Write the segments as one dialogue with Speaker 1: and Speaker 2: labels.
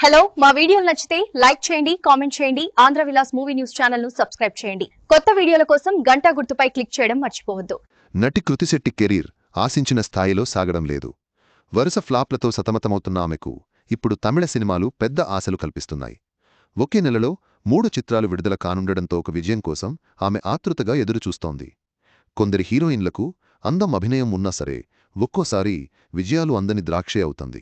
Speaker 1: Hello మా వీడియోలు నచ్చితే లైక్ చేయండి కామెంట్ చేయండి Andhra Vilas movie news channel ను సబ్స్క్రైబ్ చేయండి కొత్త వీడియోల కోసం గంట గుర్తుపై క్లిక్ చేయడం మర్చిపోవద్దు
Speaker 2: నటి కృతిశెట్టి కెరీర్ ఆశించిన స్థాయిలో సాగడం లేదు. వరుస ఫ్లాప్లతో సతమతమవుతున్న ఆమెకు ఇప్పుడు తమిళ సినిమాలు పెద్ద ఆశలు కల్పిస్తున్నాయి. ఒకే నెలలో 3 చిత్రాలు విడుదల కానుండడంతో ఒక విజయం కోసం ఆమె ఆతృతగా ఎదురుచూస్తోంది. కొందరి హీరోయిన్లకు అందం అభినయం ఉన్నా సరే ఒక్కోసారి విజయాలు అందని ద్రాక్షే అవుతుంది.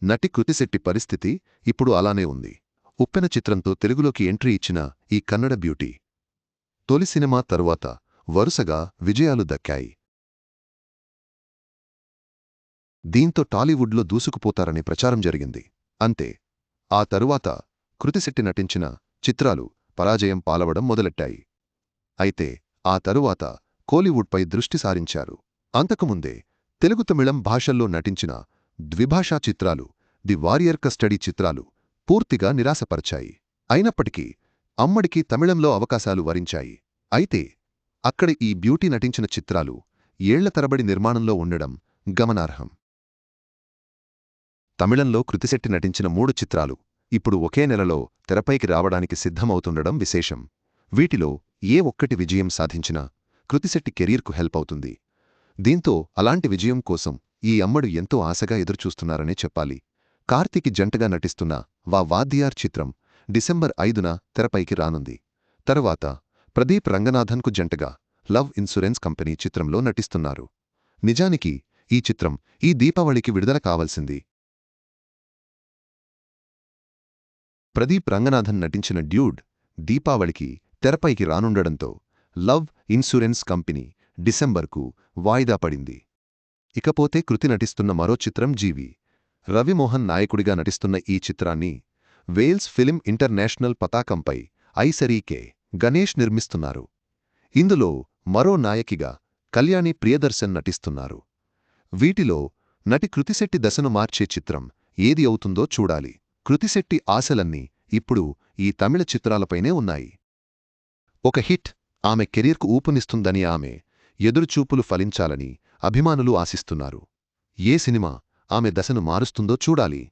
Speaker 2: నటి కృతిశెట్టి పరిస్థితి ఇప్పుడు అలానే ఉంది. ఉప్పెన చిత్రంతో తెలుగులోకి ఎంట్రీ ఇచ్చిన ఈ కన్నడ బ్యూటీ తొలి సినిమా తరువాత వరుసగా విజయాలు దక్కాయి. దీంతో టాలీవుడ్లో దూసుకుపోతారనే ప్రచారం జరిగింది. అంతే, ఆ తరువాత కృతిశెట్టి నటించిన చిత్రాలు పరాజయం పాలవడం మొదలెట్టాయి. అయితే ఆ తరువాత కోలీవుడ్పై దృష్టి సారించారు. అంతకుముందే తెలుగు తమిళం భాషల్లో నటించిన ద్విభాషా చిత్రాలు, ది వారియర్ కస్టడీ చిత్రాలు పూర్తిగా నిరాశపరిచాయి. అయినప్పటికీ అమ్మడికి తమిళంలో అవకాశాలు వరించాయి. అయితే అక్కడ ఈ బ్యూటీ నటించిన చిత్రాలు ఏళ్ల తరబడి నిర్మాణంలో ఉండడం గమనార్హం. తమిళంలో కృతిశెట్టి నటించిన 3 చిత్రాలు ఇప్పుడు ఒకే నెలలో తెరపైకి రావడానికి సిద్ధమవుతుండడం విశేషం. వీటిలో ఏ ఒక్కటి విజయం సాధించినా కృతిశెట్టి కెరీర్కు హెల్ప్ అవుతుంది. దీంతో అలాంటి విజయం కోసం ఈ అమ్మడు ఎంతో ఆశగా ఎదురుచూస్తున్నారనే చెప్పాలి. కార్తీకి జంటగా నటిస్తున్న వాద్యార్ చిత్రం డిసెంబర్ 5న తెరపైకి రానుంది. తరువాత ప్రదీప్ రంగనాథన్కు జంటగా లవ్ ఇన్సూరెన్స్ కంపెనీ చిత్రంలో నటిస్తున్నారు. నిజానికి ఈ చిత్రం ఈ దీపావళికి విడుదల కావాల్సింది. ప్రదీప్ రంగనాథన్ నటించిన డ్యూడ్ దీపావళికి తెరపైకి రానుండడంతో లవ్ ఇన్సూరెన్స్ కంపెనీ డిసెంబర్కు వాయిదా పడింది. ఇకపోతే కృతి నటిస్తున్న మరో చిత్రం జీవి. రవిమోహన్ నాయకుడిగా నటిస్తున్న ఈ చిత్రాన్ని వేల్స్ ఫిలిం ఇంటర్నేషనల్ పతాకంపై ఐసరీకే గణేష్ నిర్మిస్తున్నారు. ఇందులో మరో నాయకిగా కళ్యాణి ప్రియదర్శన్ నటిస్తున్నారు. వీటిలో నటి కృతిశెట్టి దశను మార్చే చిత్రం ఏది అవుతుందో చూడాలి. కృతిశెట్టి ఆశలన్నీ ఇప్పుడు ఈ తమిళ చిత్రాలపైనే ఉన్నాయి. ఒక హిట్ ఆమె కెరీర్కు ఊపునిస్తుందని ఆమె ఎదురుచూపులు ఫలించాలని అభిమానులు ఆశిస్తున్నారు. ఏ సినిమా ఆమె దశను మారుస్తుందో చూడాలి.